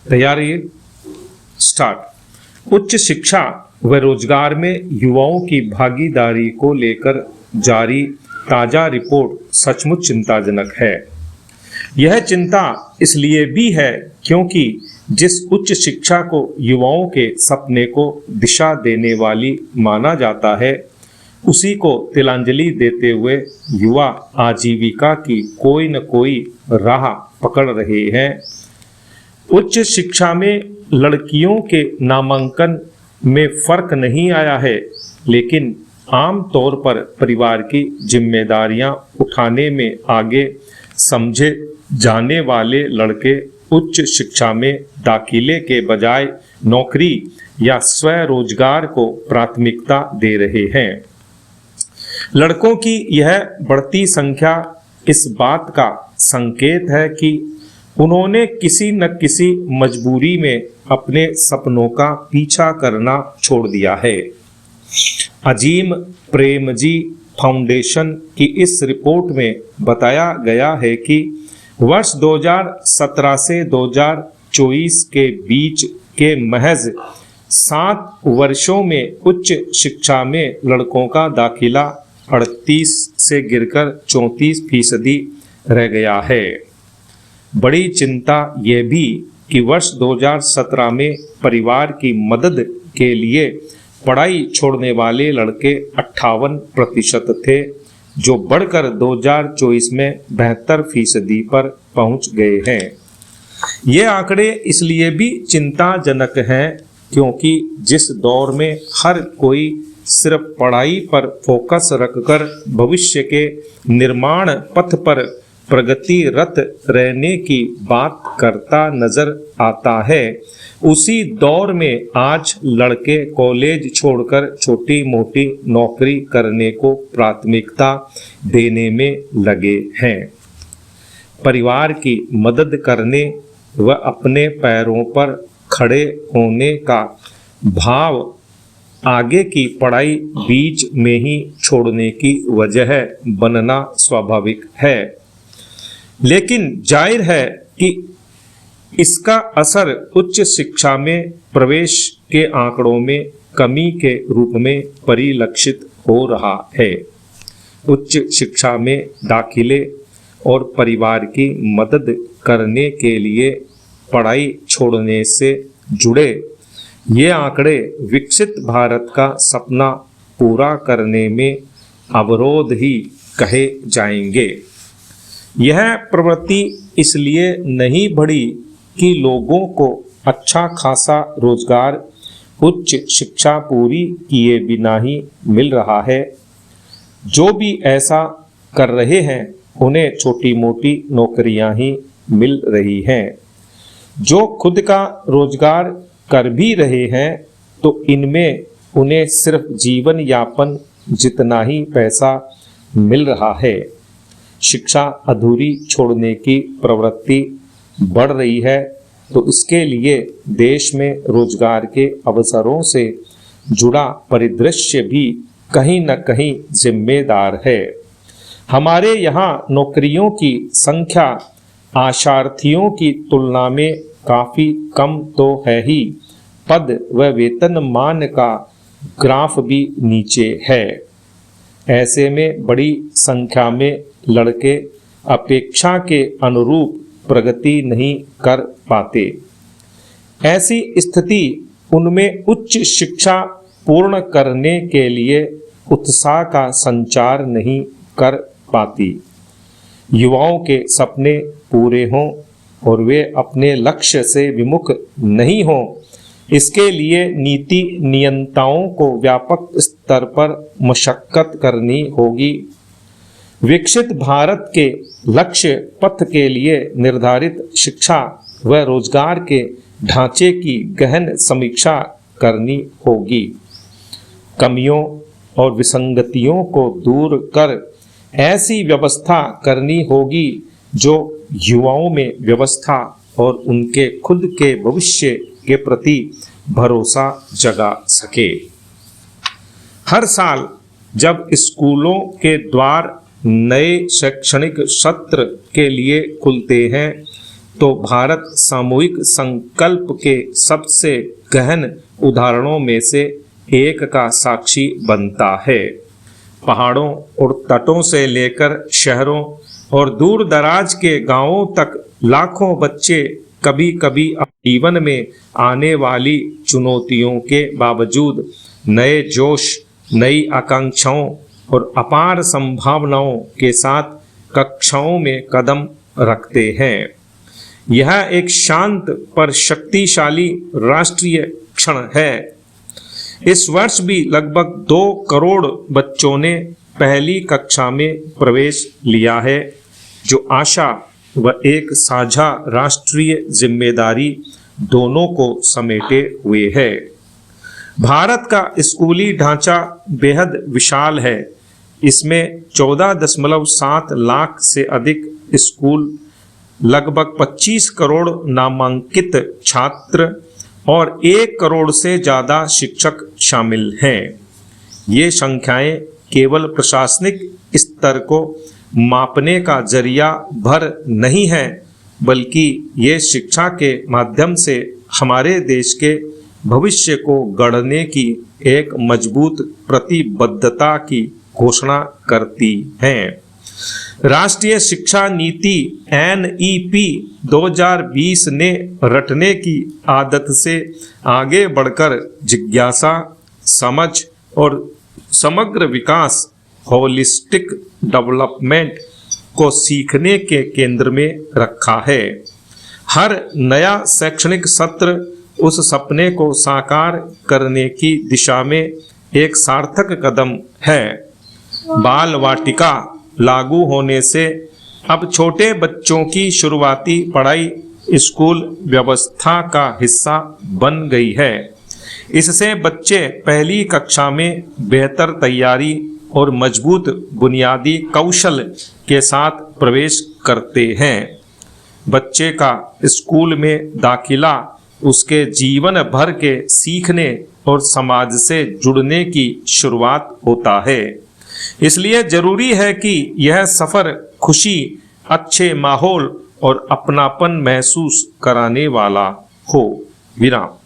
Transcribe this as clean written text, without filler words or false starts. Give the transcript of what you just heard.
तैयारी स्टार्ट। उच्च शिक्षा व रोजगार में युवाओं की भागीदारी को लेकर जारी ताजा रिपोर्ट सचमुच चिंताजनक है। यह चिंता इसलिए भी है क्योंकि जिस उच्च शिक्षा को युवाओं के सपने को दिशा देने वाली माना जाता है, उसी को तिलांजलि देते हुए युवा आजीविका की कोई न कोई राह पकड़ रहे हैं। उच्च शिक्षा में लड़कियों के नामांकन में फर्क नहीं आया है, लेकिन आम तौर पर परिवार की जिम्मेदारियां उठाने में आगे समझे जाने वाले लड़के उच्च शिक्षा में दाखिले के बजाय नौकरी या स्वरोजगार को प्राथमिकता दे रहे हैं। लड़कों की यह बढ़ती संख्या इस बात का संकेत है कि उन्होंने किसी न किसी मजबूरी में अपने सपनों का पीछा करना छोड़ दिया है। अजीम प्रेमजी फाउंडेशन की इस रिपोर्ट में बताया गया है कि वर्ष 2017 से 2024 के बीच के महज 7 वर्षों में उच्च शिक्षा में लड़कों का दाखिला 38 से गिरकर 34% रह गया है। बड़ी चिंता ये भी कि वर्ष 2017 में परिवार की मदद के लिए पढ़ाई छोड़ने वाले लड़के 58% थे, जो बढ़कर 2024 में 72% पर पहुंच गए हैं। ये आंकड़े इसलिए भी चिंताजनक हैं क्योंकि जिस दौर में हर कोई सिर्फ पढ़ाई पर फोकस रखकर भविष्य के निर्माण पथ पर प्रगतिरत रहने की बात करता नजर आता है, उसी दौर में आज लड़के कॉलेज छोड़कर छोटी मोटी नौकरी करने को प्राथमिकता देने में लगे हैं। परिवार की मदद करने व अपने पैरों पर खड़े होने का भाव आगे की पढ़ाई बीच में ही छोड़ने की वजह बनना स्वाभाविक है, लेकिन जाहिर है कि इसका असर उच्च शिक्षा में प्रवेश के आंकड़ों में कमी के रूप में परिलक्षित हो रहा है। उच्च शिक्षा में दाखिले और परिवार की मदद करने के लिए पढ़ाई छोड़ने से जुड़े ये आंकड़े विकसित भारत का सपना पूरा करने में अवरोध ही कहे जाएंगे। यह प्रवृत्ति इसलिए नहीं बढ़ी कि लोगों को अच्छा खासा रोजगार उच्च शिक्षा पूरी किए बिना ही मिल रहा है। जो भी ऐसा कर रहे हैं उन्हें छोटी मोटी नौकरियां ही मिल रही हैं। जो खुद का रोजगार कर भी रहे हैं तो इनमें उन्हें सिर्फ जीवन यापन जितना ही पैसा मिल रहा है। शिक्षा अधूरी छोड़ने की प्रवृत्ति बढ़ रही है तो इसके लिए देश में रोजगार के अवसरों से जुड़ा परिदृश्य भी कहीं न कहीं जिम्मेदार है। हमारे यहाँ नौकरियों की संख्या आशार्थियों की तुलना में काफ़ी कम तो है ही, पद व वेतनमान का ग्राफ भी नीचे है। ऐसे में बड़ी संख्या में लड़के अपेक्षा के अनुरूप प्रगति नहीं कर पाते। ऐसी स्थिति उनमें उच्च शिक्षा पूर्ण करने के लिए उत्साह का संचार नहीं कर पाती। युवाओं के सपने पूरे हों और वे अपने लक्ष्य से विमुख नहीं हों, इसके लिए नीति नियंताओं को व्यापक स्तर पर मशक्कत करनी होगी। विकसित भारत के लक्ष्य पथ के लिए निर्धारित शिक्षा व रोजगार के ढांचे की गहन समीक्षा करनी होगी। कमियों और विसंगतियों को दूर कर ऐसी व्यवस्था करनी होगी जो युवाओं में व्यवस्था और उनके खुद के भविष्य के प्रति भरोसा जगा सके। हर साल जब स्कूलों के द्वार नए शैक्षणिक सत्र के लिए खुलते हैं तो भारत सामूहिक संकल्प के सबसे गहन उदाहरणों में से एक का साक्षी बनता है। पहाड़ों और तटों से लेकर शहरों और दूर दराज के गांवों तक लाखों बच्चे कभी कभी अपने जीवन में आने वाली चुनौतियों के बावजूद नए जोश, नई आकांक्षाओं और अपार संभावनाओं के साथ कक्षाओं में कदम रखते हैं। यह एक शांत पर शक्तिशाली राष्ट्रीय क्षण है। इस वर्ष भी लगभग 2 करोड़ बच्चों ने पहली कक्षा में प्रवेश लिया है, जो आशा व एक साझा राष्ट्रीय जिम्मेदारी दोनों को समेटे हुए है। भारत का स्कूली ढांचा बेहद विशाल है। इसमें 14.7 लाख से अधिक स्कूल, लगभग 25 करोड़ नामांकित छात्र और 1 करोड़ से ज़्यादा शिक्षक शामिल हैं। ये संख्याएं केवल प्रशासनिक स्तर को मापने का जरिया भर नहीं है, बल्कि ये शिक्षा के माध्यम से हमारे देश के भविष्य को गढ़ने की एक मजबूत प्रतिबद्धता की घोषणा करती हैं। राष्ट्रीय शिक्षा नीति NEP 2020 ने रटने की आदत से आगे बढ़कर जिज्ञासा, समझ और समग्र विकास, होलिस्टिक डेवलपमेंट को सीखने के केंद्र में रखा है। हर नया शैक्षणिक सत्र उस सपने को साकार करने की दिशा में एक सार्थक कदम है। बाल वाटिका लागू होने से अब छोटे बच्चों की शुरुआती पढ़ाई स्कूल व्यवस्था का हिस्सा बन गई है। इससे बच्चे पहली कक्षा में बेहतर तैयारी और मजबूत बुनियादी कौशल के साथ प्रवेश करते हैं। बच्चे का स्कूल में दाखिला उसके जीवन भर के सीखने और समाज से जुड़ने की शुरुआत होता है। इसलिए जरूरी है कि यह सफर खुशी, अच्छे माहौल और अपनापन महसूस कराने वाला हो। विराम।